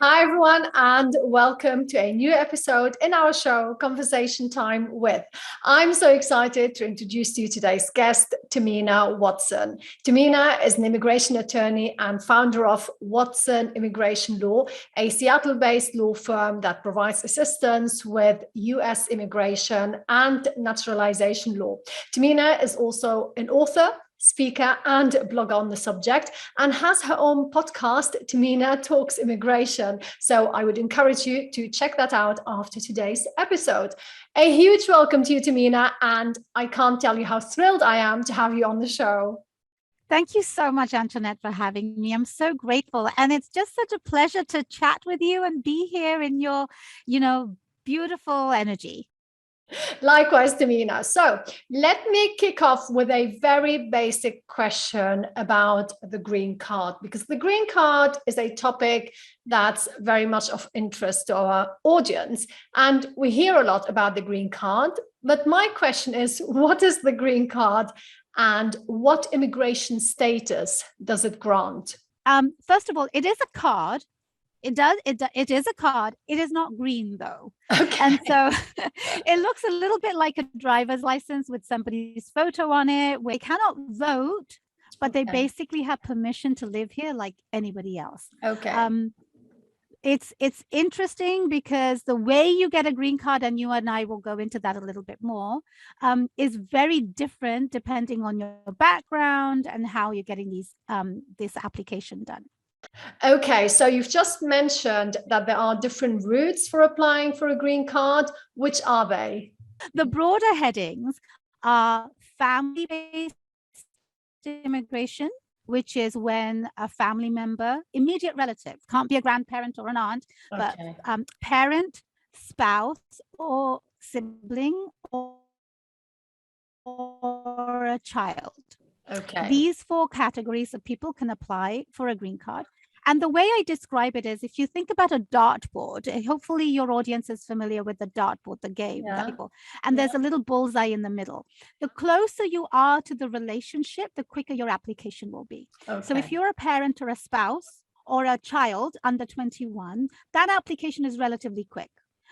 Hi, everyone, and welcome to a new episode in our show, Conversation Time With. I'm so excited to introduce to you today's guest, Tahmina Watson. Tahmina is an immigration attorney and founder of Watson Immigration Law, a Seattle-based law firm that provides assistance with U.S. immigration and naturalization law. Tahmina is also an author, speaker and blogger on the subject, and has her own podcast, Tahmina Talks Immigration. So I would encourage you to check that out after today's episode. A huge welcome to you, Tahmina, and I can't tell you how thrilled I am to have you on the show. Thank you so much, Antoinette, for having me. I'm so grateful. And it's just such a pleasure to chat with you and be here in your, beautiful energy. Likewise, Tahmina. So let me kick off with a very basic question about the green card, because the green card is a topic that's very much of interest to our audience. And we hear a lot about the green card. But my question is, what is the green card and what immigration status does it grant? First of all, it is a card. It is a card. It is not green, though. Okay. And so it looks a little bit like a driver's license with somebody's photo on it, where they cannot vote, but they basically have permission to live here like anybody else. Okay. It's interesting because the way you get a green card, and you and I will go into that a little bit more, is very different depending on your background and how you're getting this application done. Okay, so you've just mentioned that there are different routes for applying for a green card. Which are they? The broader headings are family-based immigration, which is when a family member, immediate relative, can't be a grandparent or an aunt, but parent, spouse, or sibling, or a child. Okay. These four categories of people can apply for a green card. And the way I describe it is, if you think about a dartboard, hopefully your audience is familiar with the dartboard, the game, and there's a little bullseye in the middle. The closer you are to the relationship, the quicker your application will be. Okay. So if you're a parent or a spouse or a child under 21, that application is relatively quick.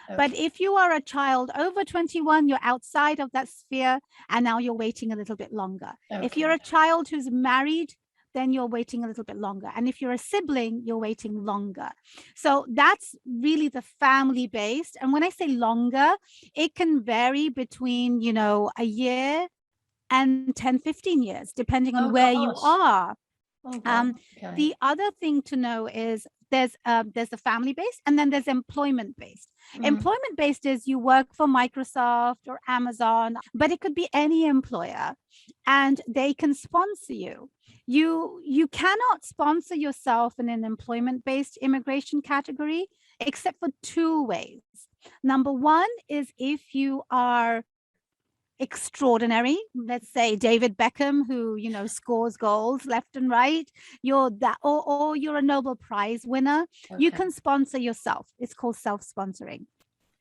Okay. But if you are a child over 21, you're outside of that sphere, and now you're waiting a little bit longer. Okay. If you're a child who's married, then you're waiting a little bit longer. And if you're a sibling, you're waiting longer. So that's really the family-based. And when I say longer, it can vary between, a year and 10, 15 years, depending on where you are. Okay. The other thing to know is there's the family-based, and then there's employment-based. Mm-hmm. Employment-based is you work for Microsoft or Amazon, but it could be any employer, and they can sponsor you. You cannot sponsor yourself in an employment-based immigration category, except for two ways. Number one is if you are extraordinary, let's say David Beckham, who scores goals left and right, you're that, or you're a Nobel Prize winner. Okay. You can sponsor yourself. It's called self-sponsoring.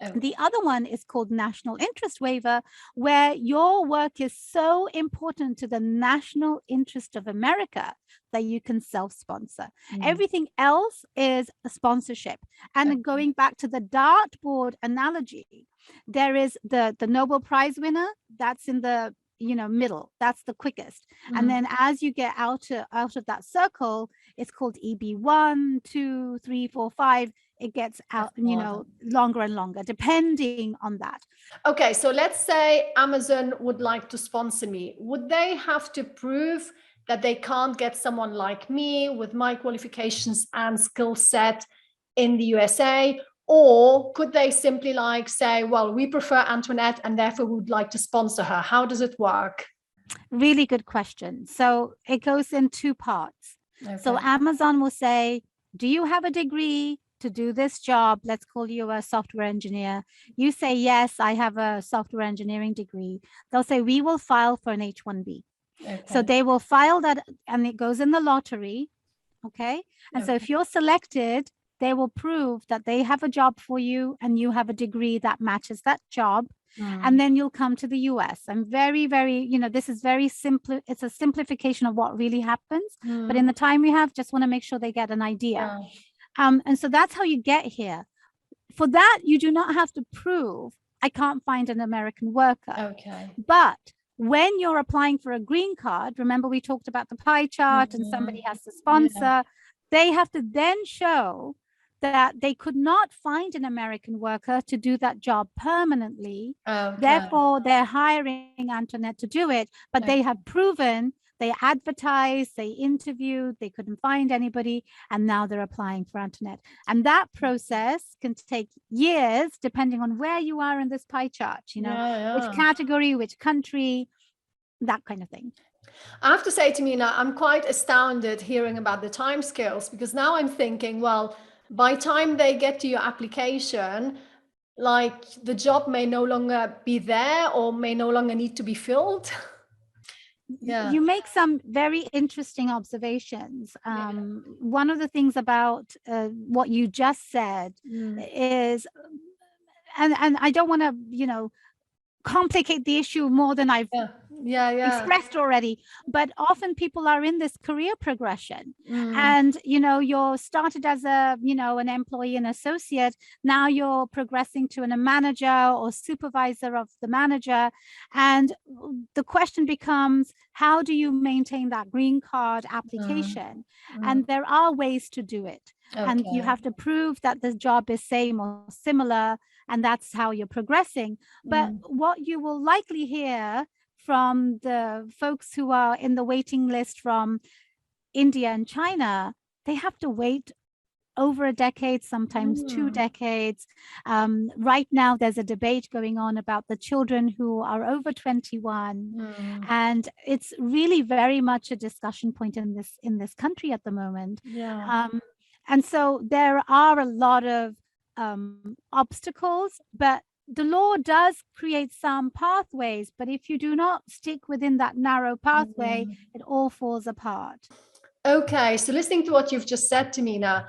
Okay. The other one is called national interest waiver, where your work is so important to the national interest of America that you can self-sponsor. Everything else is a sponsorship. And going back to the dartboard analogy, there is the Nobel Prize winner, that's in the middle, that's the quickest. And then as you get out of that circle, it's called EB1, 2, 3, 4, 5. It gets out, longer and longer, depending on that. Okay, so let's say Amazon would like to sponsor me. Would they have to prove that they can't get someone like me with my qualifications and skill set in the USA? Or could they simply say, well, we prefer Antoinette and therefore we would like to sponsor her? How does it work? Really good question. So it goes in two parts. Okay. So Amazon will say, do you have a degree to do this job? Let's call you a software engineer. You say, yes, I have a software engineering degree. They'll say, we will file for an H-1B. Okay. So they will file that, and it goes in the lottery. Okay. And so if you're selected, they will prove that they have a job for you and you have a degree that matches that job. And then you'll come to the US. I'm very, very, this is very simple. It's a simplification of what really happens. But in the time we have, just want to make sure they get an idea. And so that's how you get here. For that, you do not have to prove, I can't find an American worker. Okay. But when you're applying for a green card, remember we talked about the pie chart and somebody has to sponsor, they have to then show that they could not find an American worker to do that job permanently. Therefore, they're hiring Antoinette to do it, but they have proven, they advertised, they interviewed, they couldn't find anybody, and now they're applying for Antoinette. And that process can take years, depending on where you are in this pie chart, you know, which category, which country, that kind of thing. I have to say, Tahmina, I'm quite astounded hearing about the timescales, because now I'm thinking, well, by the time they get to your application, like the job may no longer be there or may no longer need to be filled. You make some very interesting observations. One of the things about what you just said is, and I don't want to, you know, complicate the issue more than I've expressed already, but often people are in this career progression and, you know, you're started as a, you know, an employee and associate, now you're progressing to a manager or supervisor of the manager. And the question becomes, how do you maintain that green card application? And there are ways to do it. And you have to prove that the job is same or similar, and that's how you're progressing. But what you will likely hear from the folks who are in the waiting list from India and China, they have to wait over a decade, sometimes 2 decades. Right now, there's a debate going on about the children who are over 21, and it's really very much a discussion point in this country at the moment. And so there are a lot of obstacles, but the law does create some pathways. But if you do not stick within that narrow pathway, it all falls apart. Okay, so listening to what you've just said, Tahmina,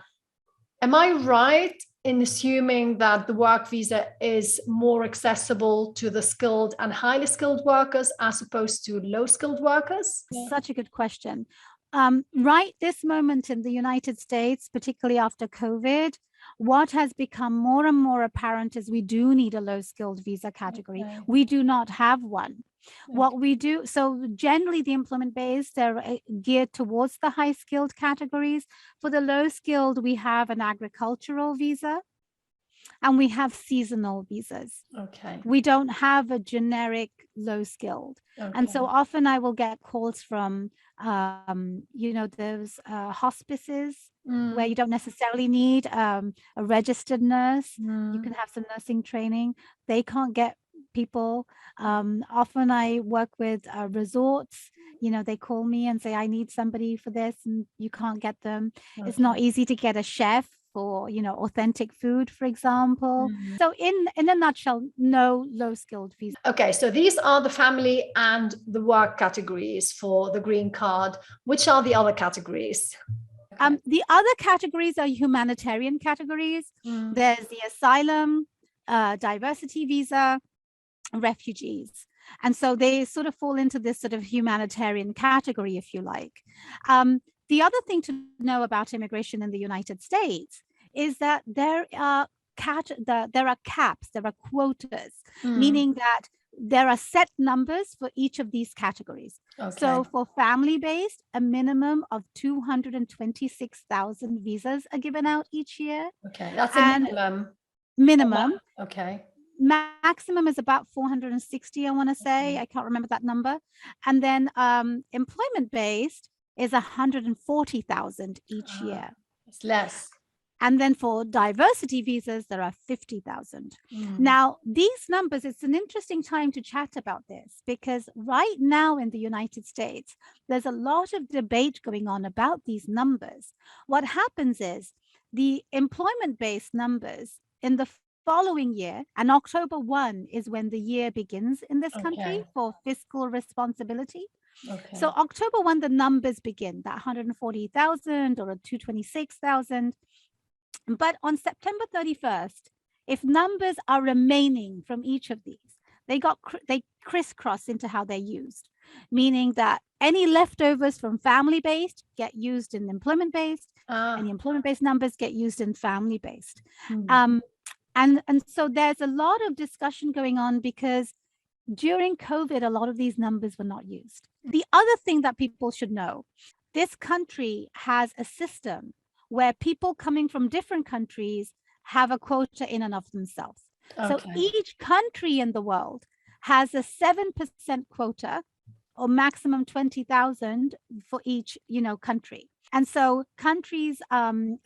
am I right in assuming that the work visa is more accessible to the skilled and highly skilled workers as opposed to low skilled workers? Such a good question. Right this moment in the United States, particularly after COVID, what has become more and more apparent is we do need a low skilled visa category. We do not have one. What we do, so generally the employment base, they're geared towards the high skilled categories. For the low skilled, we have an agricultural visa and we have seasonal visas. We don't have a generic low skilled. And so often I will get calls from, you know, those hospices where you don't necessarily need a registered nurse. You can have some nursing training. They can't get people. Often I work with resorts, you know, they call me and say, I need somebody for this, and you can't get them. It's not easy to get a chef for, you know, authentic food, for example. So in a nutshell, no low skilled visa. Okay, so these are the family and the work categories for the green card. Which are the other categories? The other categories are humanitarian categories. There's the asylum, diversity visa, refugees. And so they sort of fall into this sort of humanitarian category, if you like. The other thing to know about immigration in the United States is that there are caps, there are quotas, meaning that there are set numbers for each of these categories. So for family-based, a minimum of 226,000 visas are given out each year. That's a minimum. Minimum. Maximum is about 460, I want to say. I can't remember that number. And then employment-based is 140,000 each year. It's less. And then for diversity visas, there are 50,000. Now, these numbers, it's an interesting time to chat about this, because right now in the United States, there's a lot of debate going on about these numbers. What happens is the employment-based numbers in the following year, and October 1 is when the year begins in this country for fiscal responsibility. So October 1, the numbers begin, that 140,000 or 226,000. But on September 31st, if numbers are remaining from each of these, they crisscross into how they're used, meaning that any leftovers from family-based get used in employment-based, Any employment-based numbers get used in family-based. Mm. And so there's a lot of discussion going on because during COVID, a lot of these numbers were not used. The other thing that people should know, this country has a system where people coming from different countries have a quota in and of themselves. Okay. So each country in the world has a 7% quota, or maximum 20,000 for each, country. And so countries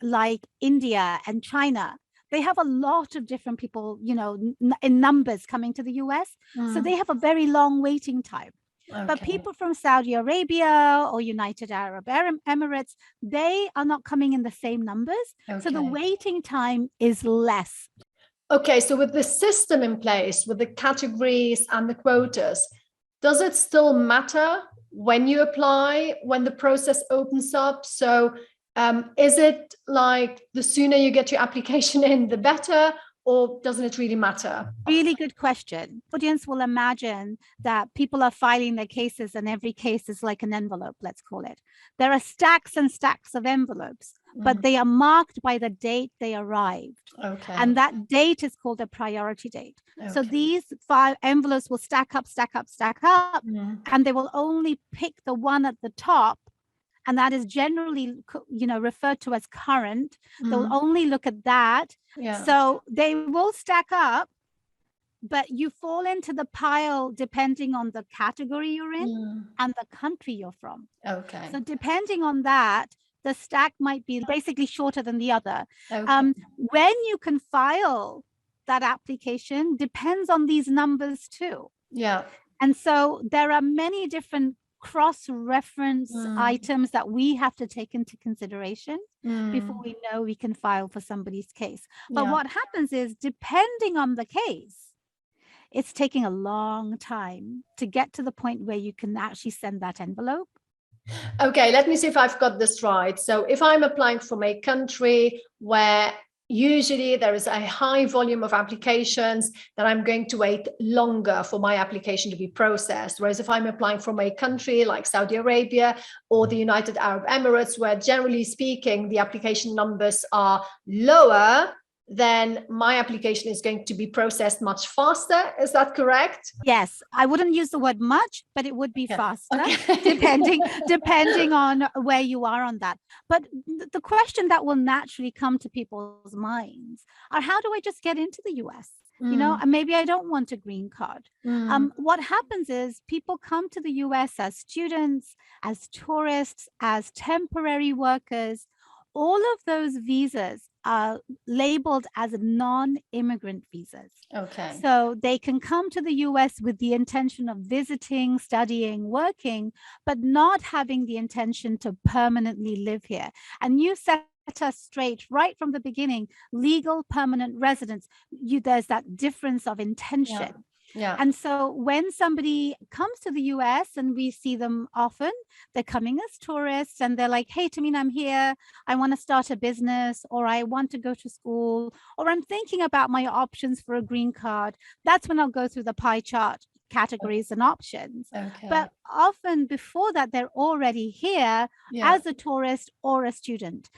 like India and China, they have a lot of different people, in numbers coming to the US. So they have a very long waiting time. Okay. But people from Saudi Arabia or United Arab Emirates, they are not coming in the same numbers. Okay. So the waiting time is less. Okay, so with the system in place, with the categories and the quotas, does it still matter when you apply, when the process opens up? So is it like the sooner you get your application in, the better, or doesn't it really matter? Really good question. Audience will imagine that people are filing their cases and every case is like an envelope, let's call it. There are stacks and stacks of envelopes, but they are marked by the date they arrived. Okay. And that date is called a priority date. Okay. So these 5 envelopes will stack up, and they will only pick the one at the top. And that is generally, referred to as current. They'll only look at that. Yeah. So they will stack up, but you fall into the pile depending on the category you're in and the country you're from. Okay. So depending on that, the stack might be basically shorter than the other. Okay. When you can file that application depends on these numbers too. Yeah. And so there are many different cross-reference items that we have to take into consideration before we know we can file for somebody's case. But what happens is, depending on the case, it's taking a long time to get to the point where you can actually send that envelope. Okay, let me see if I've got this right. So if I'm applying from a country where usually there is a high volume of applications, that I'm going to wait longer for my application to be processed. Whereas if I'm applying from a country like Saudi Arabia or the United Arab Emirates, where generally speaking, the application numbers are lower, then my application is going to be processed much faster. Is that correct? Yes, I wouldn't use the word much, but it would be faster, depending on where you are on that. But the question that will naturally come to people's minds are, how do I just get into the US? And maybe I don't want a green card. What happens is people come to the US as students, as tourists, as temporary workers. All of those visas are labeled as non-immigrant visas. Okay. So they can come to the US with the intention of visiting, studying, working, but not having the intention to permanently live here. And you set us straight right from the beginning, legal permanent residence, there's that difference of intention. Yeah. Yeah. And so when somebody comes to the US, and we see them often, they're coming as tourists and they're like, hey, Tahmina, I'm here. I want to start a business, or I want to go to school, or I'm thinking about my options for a green card. That's when I'll go through the pie chart categories and options. Okay. But often before that, they're already here as a tourist or a student.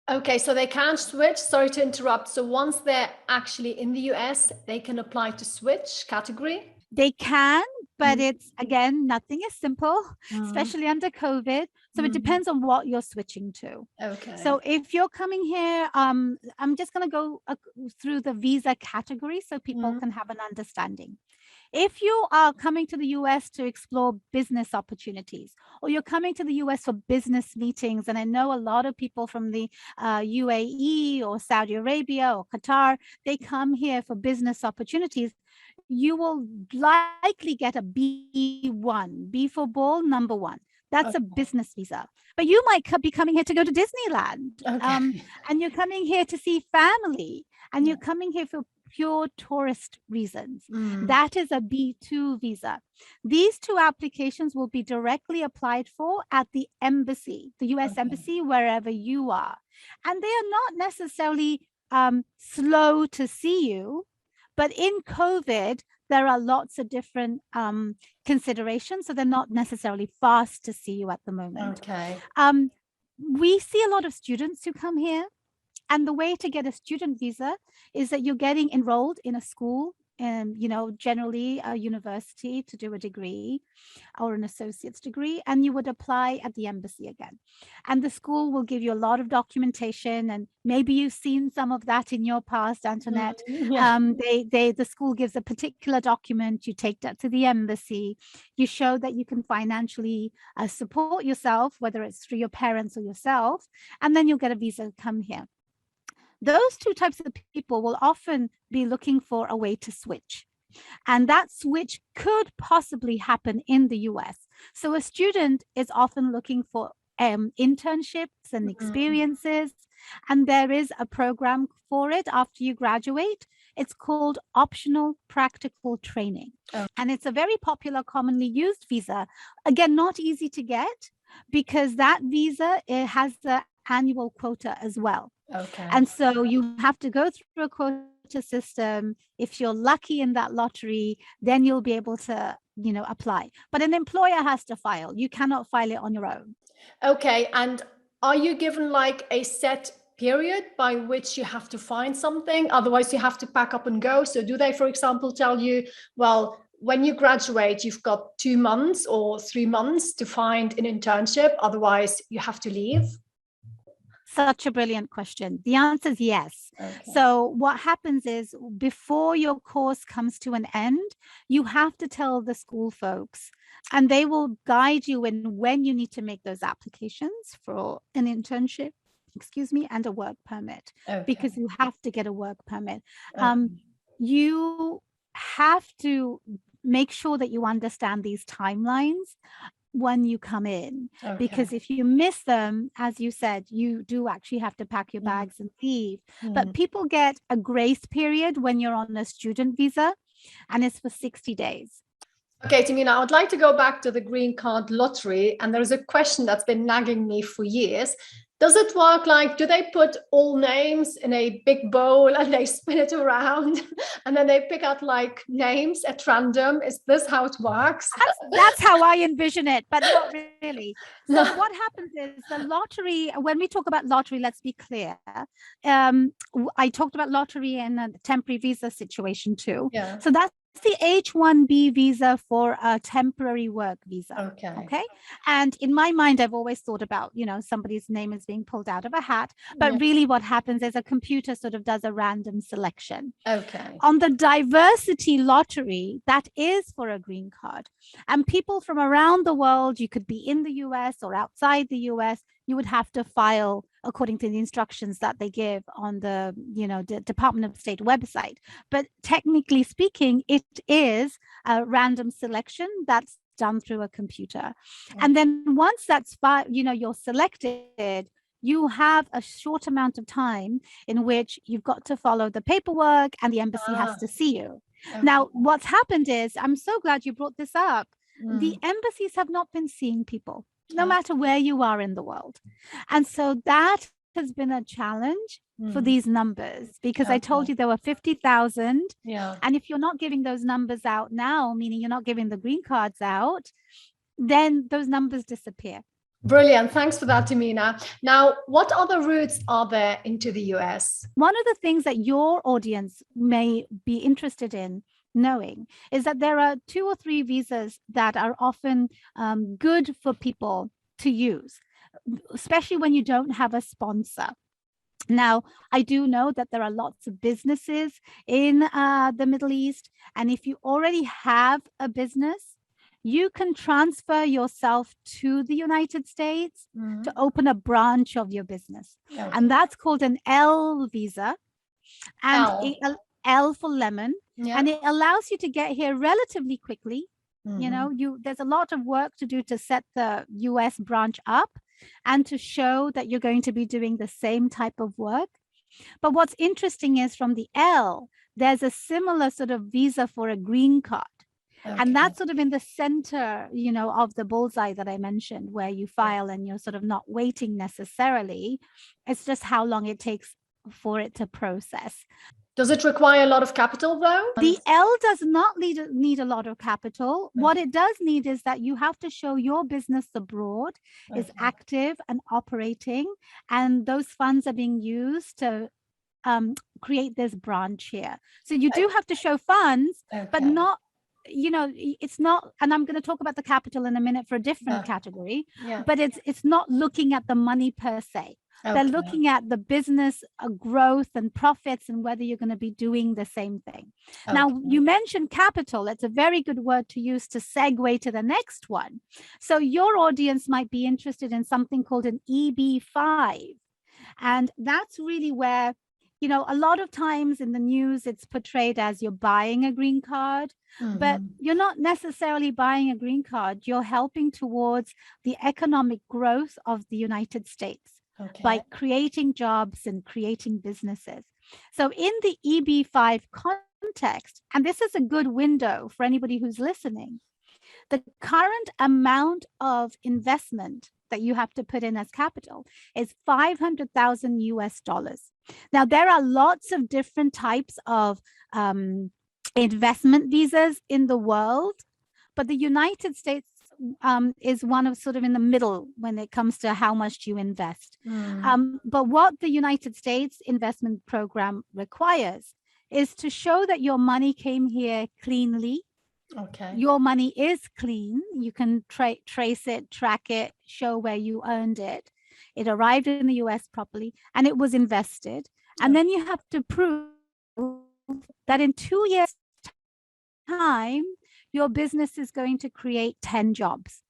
Okay, so they can't switch. Sorry to interrupt. So once they're actually in the US, they can apply to switch category? They can, but it's, again, nothing is simple, especially under COVID. So it depends on what you're switching to. Okay. So if you're coming here, I'm just going to go through the visa category so people can have an understanding. If you are coming to the US to explore business opportunities, or you're coming to the US for business meetings, and I know a lot of people from the UAE or Saudi Arabia or Qatar, they come here for business opportunities, you will likely get a B1, B for ball, number 1. That's a business visa. But you might be coming here to go to Disneyland. Okay. And you're coming here to see family, and you're coming here for pure tourist reasons. That is a B2 visa. These 2 applications will be directly applied for at the embassy, the US embassy, wherever you are. And they are not necessarily slow to see you, but in COVID, there are lots of different considerations. So they're not necessarily fast to see you at the moment. Okay. we see a lot of students who come here. And the way to get a student visa is that you're getting enrolled in a school, and generally a university, to do a degree or an associate's degree, and you would apply at the embassy again. And the school will give you a lot of documentation, and maybe you've seen some of that in your past, Antoinette. The school gives a particular document, you take that to the embassy, you show that you can financially support yourself, whether it's through your parents or yourself, and then you'll get a visa to come here. Those two types of people will often be looking for a way to switch. And that switch could possibly happen in the US. So a student is often looking for internships and experiences. And there is a program for it after you graduate. It's called optional practical training. And it's a very popular, commonly used visa. Again, not easy to get, because that visa, it has the annual quota as well. And so you have to go through a quota system. If you're lucky in that lottery, then you'll be able to, apply. But an employer has to file. You cannot file it on your own. Okay. And are you given like a set period by which you have to find something? Otherwise, you have to pack up and go. So do they, for example, tell you, well, when you graduate, you've got 2 months or 3 months to find an internship. Otherwise, you have to leave? Such a brilliant question. The answer is yes. So what happens is, before your course comes to an end, you have to tell the school folks, and they will guide you in when you need to make those applications for an internship, and a work permit, because you have to get a work permit. You have to make sure that you understand these timelines when you come in, because if you miss them, as you said, you do actually have to pack your bags and leave. But people get a grace period when you're on a student visa, and it's for 60 days. Okay, Tahmina, I would like to go back to the green card lottery, and there's a question that's been nagging me for years. Does it work like, do they put all names in a big bowl and they spin it around and then they pick out like names at random? Is this how it works? That's how I envision it, but not really. So what happens is, the lottery, when we talk about lottery, let's be clear. I talked about lottery in a temporary visa situation too. So that's the H-1B visa for a temporary work visa. Okay. And in my mind, I've always thought about, somebody's name is being pulled out of a hat, but really what happens is a computer sort of does a random selection. On the diversity lottery, that is for a green card. And people from around the world, you could be in the US or outside the US, you would have to file according to the instructions that they give on the, the Department of State website. But technically speaking, it is a random selection that's done through a computer. And then once that's, you're selected, you have a short amount of time in which you've got to follow the paperwork, and the embassy has to see you. Now, what's happened is, I'm so glad you brought this up. The embassies have not been seeing people, no matter where you are in the world. And so that has been a challenge for these numbers, because I told you there were 50,000. And if you're not giving those numbers out now, meaning you're not giving the green cards out, then those numbers disappear. Brilliant. Thanks for that, Tahmina. Now, what other routes are there into the US? One of the things that your audience may be interested in knowing is that there are 2 or 3 visas that are often good for people to use, especially when you don't have a sponsor. Now, I do know that there are lots of businesses in the Middle East, and if you already have a business, you can transfer yourself to the United States to open a branch of your business. And that's called an L visa. And L for lemon. And it allows you to get here relatively quickly. There's a lot of work to do to set the US branch up and to show that you're going to be doing the same type of work. But what's interesting is, from the L, there's a similar sort of visa for a green card. And that's sort of in the center, of the bullseye that I mentioned, where you file and you're sort of not waiting necessarily. It's just how long it takes for it to process. Does it require a lot of capital though? The L does not need a lot of capital. What it does need is that you have to show your business abroad is active and operating, and those funds are being used to create this branch here. So you do have to show funds, but not, you know, it's not, and I'm going to talk about the capital in a minute for a different category, but it's not looking at the money per se. They're looking at the business growth and profits and whether you're going to be doing the same thing. Now, you mentioned capital. It's a very good word to use to segue to the next one. So your audience might be interested in something called an EB5. And that's really where, you know, a lot of times in the news, it's portrayed as you're buying a green card, but you're not necessarily buying a green card. You're helping towards the economic growth of the United States. By creating jobs and creating businesses. So in the EB5 context, and this is a good window for anybody who's listening, the current amount of investment that you have to put in as capital is $500,000 US. Now, there are lots of different types of investment visas in the world, but the United States is one of sort of in the middle when it comes to how much you invest. But what the United States investment program requires is to show that your money came here cleanly. Your money is clean. You can trace it, track it, show where you earned it. It arrived in the US properly and it was invested. And then you have to prove that in 2 years' time, your business is going to create 10 jobs.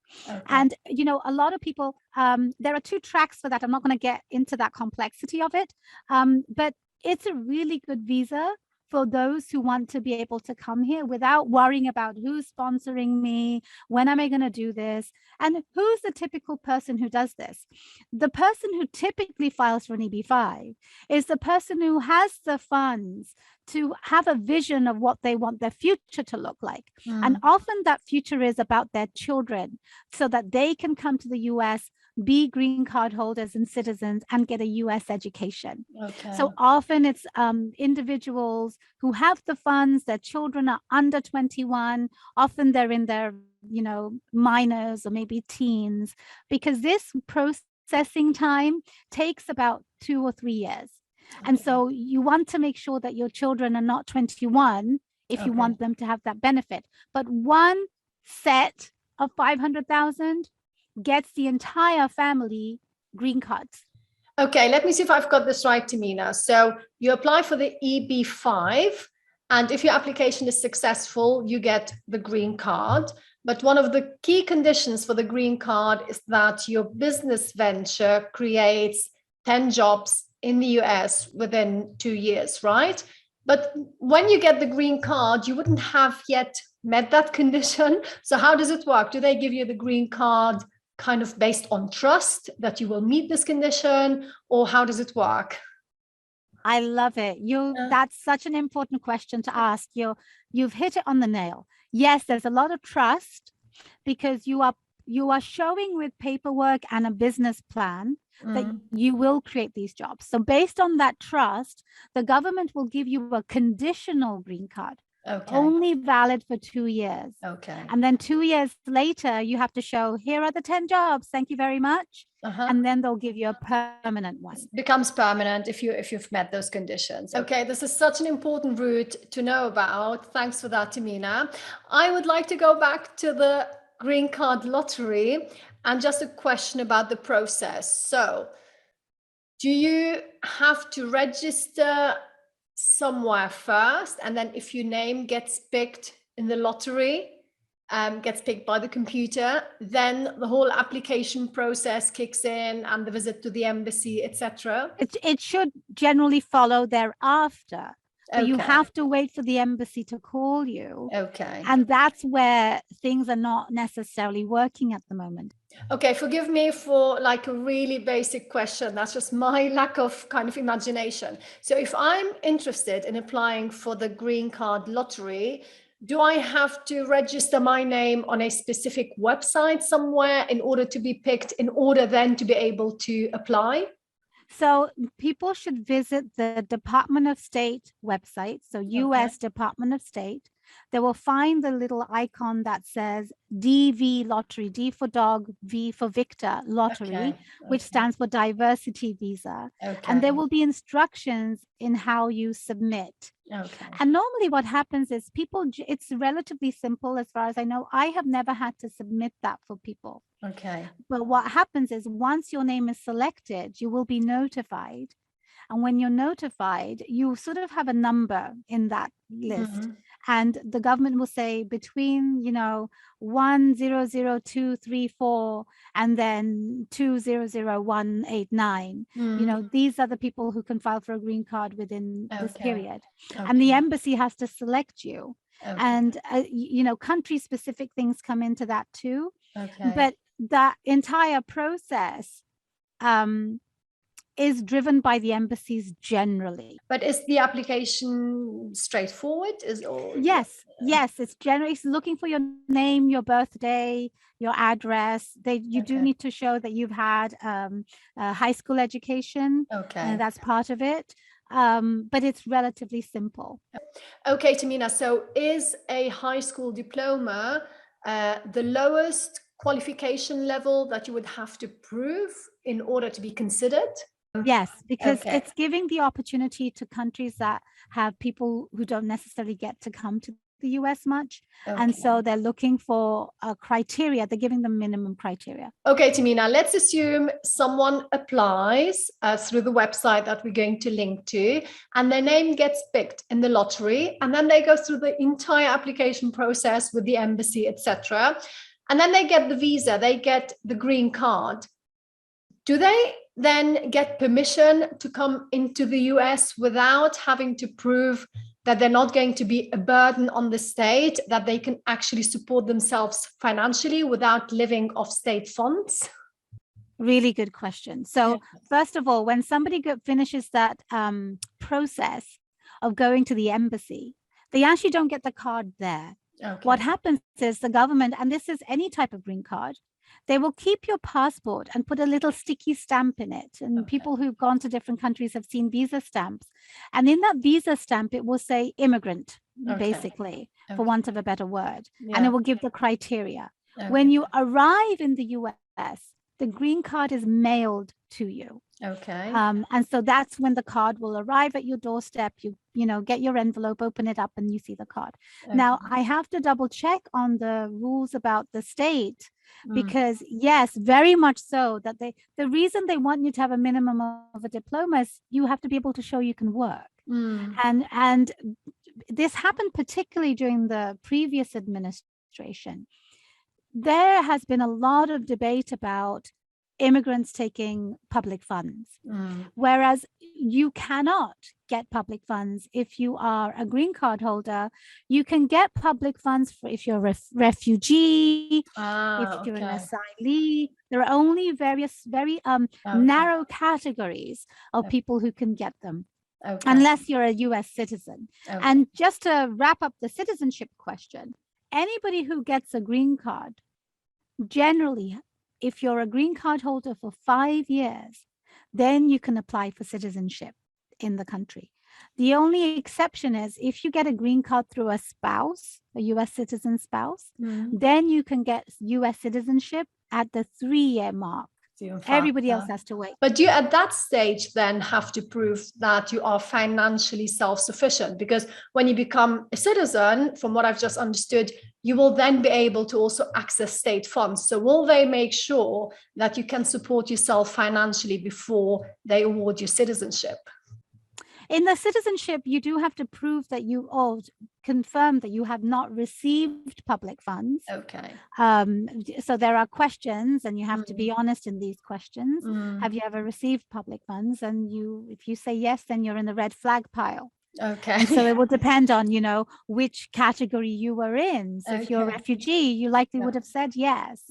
And, you know, a lot of people, there are 2 tracks for that. I'm not going to get into that complexity of it, but it's a really good visa for those who want to be able to come here without worrying about who's sponsoring me, when am I going to do this, and who's the typical person who does this. The person who typically files for an EB5 is the person who has the funds to have a vision of what they want their future to look like. And often that future is about their children so that they can come to the US, be green card holders and citizens and get a US education. So often it's individuals who have the funds, their children are under 21, often they're in their, you know, minors or maybe teens, because this processing time takes about 2 or 3 years. And so you want to make sure that your children are not 21 if you want them to have that benefit. But one set of 500,000 gets the entire family green cards. Okay, let me see if I've got this right, Tahmina. So you apply for the EB5, and if your application is successful, you get the green card. But one of the key conditions for the green card is that your business venture creates 10 jobs in the US within 2 years, right? But when you get the green card, you wouldn't have yet met that condition. So how does it work? Do they give you the green card kind of based on trust that you will meet this condition, or how does it work? I love it. That's such an important question to ask. You've hit it on the nail. Yes, there's a lot of trust because you are showing with paperwork and a business plan that you will create these jobs. So based on that trust, the government will give you a conditional green card, only valid for 2 years. And then 2 years later, you have to show, here are the 10 jobs. Thank you very much. And then they'll give you a permanent one. It becomes permanent if you've met those conditions. Okay, this is such an important route to know about. Thanks for that, Tahmina. I would like to go back to the green card lottery and just a question about the process. So do you have to register somewhere first, and then if your name gets picked in the lottery, gets picked by the computer, then the whole application process kicks in and the visit to the embassy, etc.? It should generally follow thereafter. But you have to wait for the embassy to call you. And that's where things are not necessarily working at the moment. Okay, forgive me for like a really basic question. That's just my lack of kind of imagination. So if I'm interested in applying for the green card lottery, do I have to register my name on a specific website somewhere in order to be picked, in order then to be able to apply? So people should visit the Department of State website, so US Department of State. They will find the little icon that says DV lottery, D for dog, V for Victor lottery, which stands for diversity visa. And there will be instructions in how you submit. And normally what happens is it's relatively simple as far as I know. I have never had to submit that for people. But what happens is once your name is selected, you will be notified. And when you're notified, you sort of have a number in that list. And the government will say between, 100234 and then 2000189, these are the people who can file for a green card within this period. And the embassy has to select you. And, country specific things come into that too. But that entire process is driven by the embassies generally. But is the application straightforward? Yes, it's generally looking for your name, your birthday, your address. You do need to show that you've had a high school education. And that's part of it. But it's relatively simple. Okay, Tahmina, so is a high school diploma the lowest qualification level that you would have to prove in order to be considered? Yes, because it's giving the opportunity to countries that have people who don't necessarily get to come to the US much. And so they're looking for a criteria. They're giving them minimum criteria. Okay, Tahmina, let's assume someone applies through the website that we're going to link to, and their name gets picked in the lottery, and then they go through the entire application process with the embassy, etc. And then they get the visa, they get the green card. Do they then get permission to come into the US without having to prove that they're not going to be a burden on the state, that they can actually support themselves financially without living off state funds? Really good question. So first of all, when somebody finishes that process of going to the embassy, they actually don't get the card there. What happens is the government, and this is any type of green card, they will keep your passport and put a little sticky stamp in it. And people who've gone to different countries have seen visa stamps. And in that visa stamp, it will say immigrant, basically, for want of a better word. And it will give the criteria. When you arrive in the US, the green card is mailed to you. And so that's when the card will arrive at your doorstep. You get your envelope, open it up, and you see the card. Now, I have to double check on the rules about the state, because yes, very much so, that the reason they want you to have a minimum of a diploma is you have to be able to show you can work. And this happened particularly during the previous administration. There has been a lot of debate about immigrants taking public funds, whereas you cannot get public funds if you are a green card holder. You can get public funds if you're a refugee, if you're an asylee. There are only various very narrow categories of people who can get them, unless you're a US citizen. And just to wrap up the citizenship question, anybody who gets a green card, generally, if you're a green card holder for 5 years, then you can apply for citizenship in the country. The only exception is if you get a green card through a spouse, a US citizen spouse, then you can get US citizenship at the 3-year mark. Everybody else has to wait. But do you at that stage then have to prove that you are financially self-sufficient? Because when you become a citizen, from what I've just understood, you will then be able to also access state funds. So will they make sure that you can support yourself financially before they award you citizenship? In the citizenship, you do have to prove that confirm that you have not received public funds. So there are questions, and you have to be honest in these questions. Have you ever received public funds? And if you say yes, then you're in the red flag pile. And so it will depend on, which category you were in. So if you're a refugee, you likely would have said yes.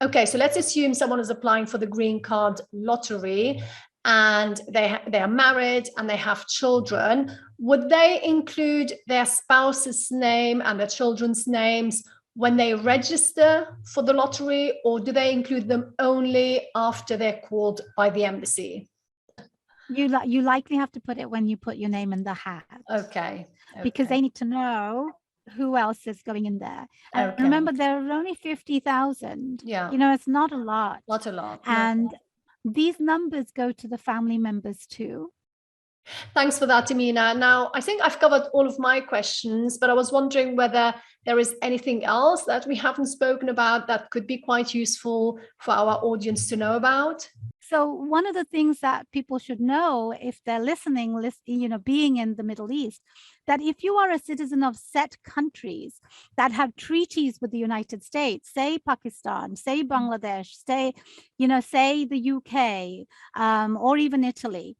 Okay, so let's assume someone is applying for the green card lottery, and they are married and they have children. Would they include their spouse's name and their children's names when they register for the lottery, or do they include them only after they're called by the embassy? You likely have to put it when you put your name in the hat. Okay. Because they need to know who else is going in there. And remember, there are only 50,000. Yeah. You know, it's not a lot. Not a lot. And these numbers go to the family members too. Thanks for that, Tahmina. Now, I think I've covered all of my questions, but I was wondering whether there is anything else that we haven't spoken about that could be quite useful for our audience to know about. So one of the things that people should know if they're listening, you know, being in the Middle East, that if you are a citizen of set countries that have treaties with the United States, say Pakistan, say Bangladesh, say the UK, or even Italy,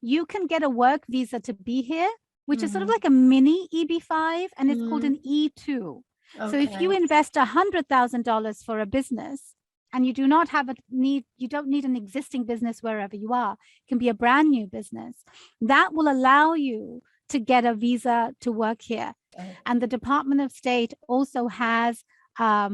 you can get a work visa to be here, which is sort of like a mini EB-5, and it's called an E-2. Okay. So if you invest $100,000 for a business, and you do not have you don't need an existing business wherever you are, it can be a brand new business, that will allow you to get a visa to work here. Okay. And the Department of State also has a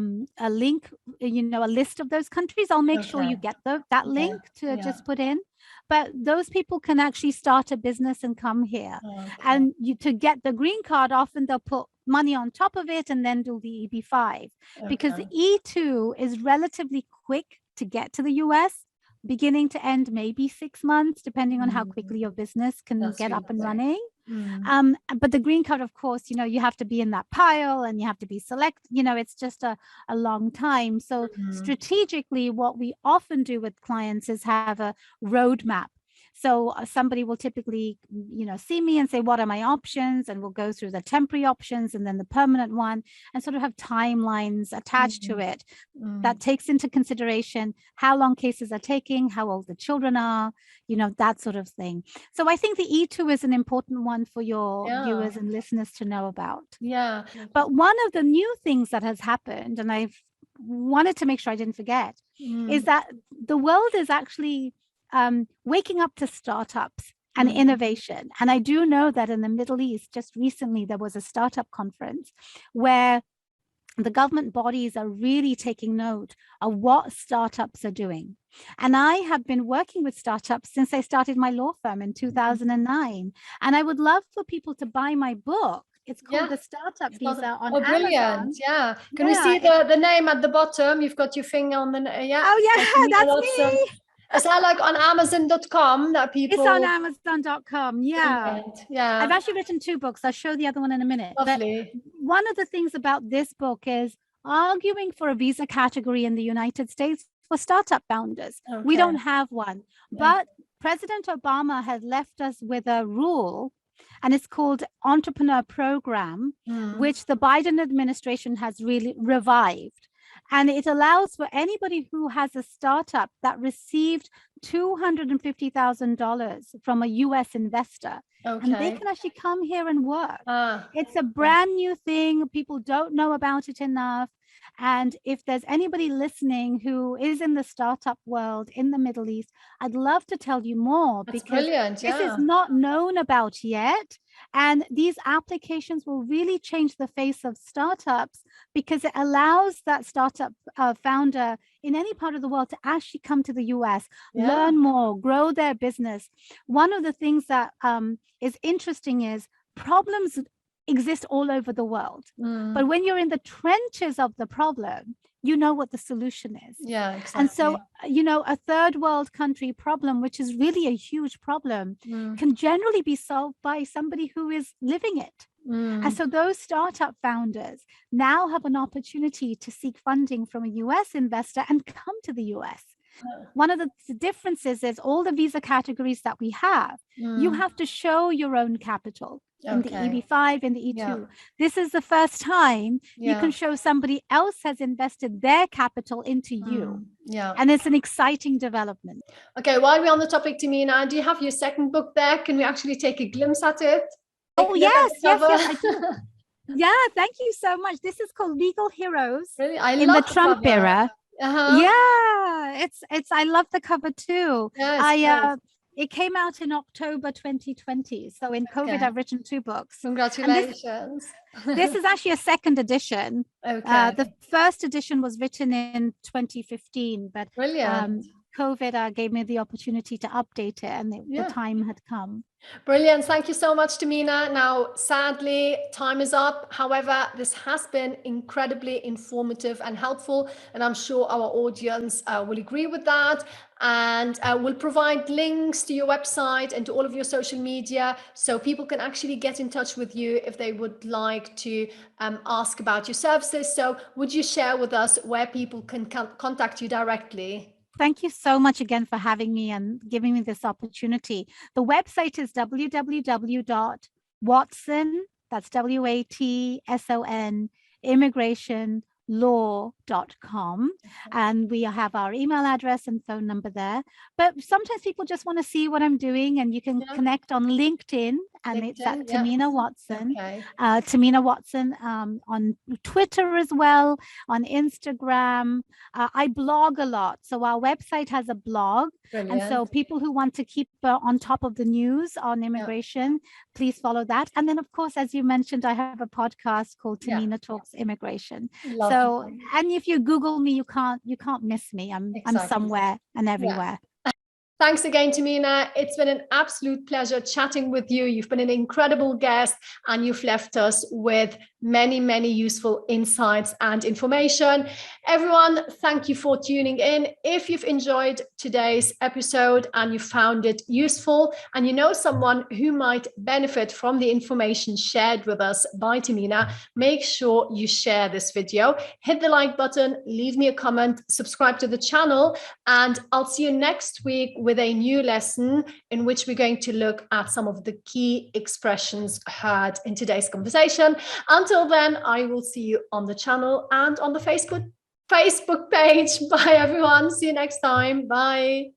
link, you know, a list of those countries. I'll make sure you get that link to just put in. But those people can actually start a business and come here. Okay. And to get the green card, often they'll put money on top of it and then do the EB-5. Because the E-2 is relatively quick to get to the US, beginning to end maybe 6 months, depending on how quickly your business can get up and running. But the green card, of course, you know, you have to be in that pile and you have to be selected, you know, it's just a long time. So strategically, what we often do with clients is have a roadmap. So somebody will typically, you know, see me and say, what are my options? And we'll go through the temporary options and then the permanent one, and sort of have timelines attached to it that takes into consideration how long cases are taking, how old the children are, you know, that sort of thing. So I think the E-2 is an important one for your viewers and listeners to know about. Yeah. But one of the new things that has happened, and I've wanted to make sure I didn't forget, is that the world is actually waking up to startups and innovation. And I do know that in the Middle East, just recently, there was a startup conference where the government bodies are really taking note of what startups are doing. And I have been working with startups since I started my law firm in 2009. And I would love for people to buy my book. It's called The Startup Visa on Amazon. Brilliant. Yeah. Can we see the name at the bottom? You've got your finger on the that's me. Is that like on Amazon.com that people? It's on Amazon.com. Yeah. Brilliant. Yeah. I've actually written 2 books. I'll show the other one in a minute. Lovely. But one of the things about this book is arguing for a visa category in the United States for startup founders. Okay. We don't have one, but President Obama has left us with a rule, and it's called Entrepreneur Program, which the Biden administration has really revived. And it allows for anybody who has a startup that received $250,000 from a US investor. Okay. And they can actually come here and work. It's a brand new thing. People don't know about it enough. And if there's anybody listening who is in the startup world in the Middle East, I'd love to tell you more. That's because brilliant. This is not known about yet. And these applications will really change the face of startups because it allows that startup founder in any part of the world to actually come to the US, learn more, grow their business. One of the things that is interesting is problems exist all over the world. But when you're in the trenches of the problem, you know what the solution is. Yeah, exactly. And so, you know, a third world country problem, which is really a huge problem, can generally be solved by somebody who is living it. And so those startup founders now have an opportunity to seek funding from a US investor and come to the US. One of the differences is all the visa categories that we have, you have to show your own capital. In the EB-5, in the E-2. This is the first time you can show somebody else has invested their capital into you. And it's an exciting development. Okay, while we're on the topic, Tahmina, do you have your second book there? Can we actually take a glimpse at it? Oh, yes, I do. Yeah, thank you so much. This is called Legal Heroes in the Trump era. Yeah, I love the cover too. Yes, it came out in October 2020. So in COVID, I've written 2 books. Congratulations. This is actually a second edition. The first edition was written in 2015, but brilliant. COVID gave me the opportunity to update it, and the time had come. Brilliant. Thank you so much, Tahmina. Now, sadly, time is up. However, this has been incredibly informative and helpful, and I'm sure our audience will agree with that. And we'll provide links to your website and to all of your social media, so people can actually get in touch with you if they would like to ask about your services. So would you share with us where people can contact you directly? Thank you so much again for having me and giving me this opportunity. The website is www.watson, that's WATSON, immigrationlaw.com. And we have our email address and phone number there. But sometimes people just want to see what I'm doing, and you can connect on LinkedIn, and it's at Tahmina Watson. Tahmina Watson on Twitter as well, on Instagram. I blog a lot. So our website has a blog. Brilliant. And so people who want to keep on top of the news on immigration, please follow that. And then, of course, as you mentioned, I have a podcast called Tahmina Talks Immigration. So, and if you Google me, you can't miss me. I'm somewhere and everywhere. Thanks again, Tahmina. It's been an absolute pleasure chatting with you. You've been an incredible guest, and you've left us with many, many useful insights and information. Everyone, thank you for tuning in. If you've enjoyed today's episode and you found it useful, and you know someone who might benefit from the information shared with us by Tahmina, make sure you share this video. Hit the like button, leave me a comment, subscribe to the channel, and I'll see you next week with a new lesson in which we're going to look at some of the key expressions heard in today's conversation. Until then, I will see you on the channel and on the Facebook page. Bye, everyone. See you next time. Bye.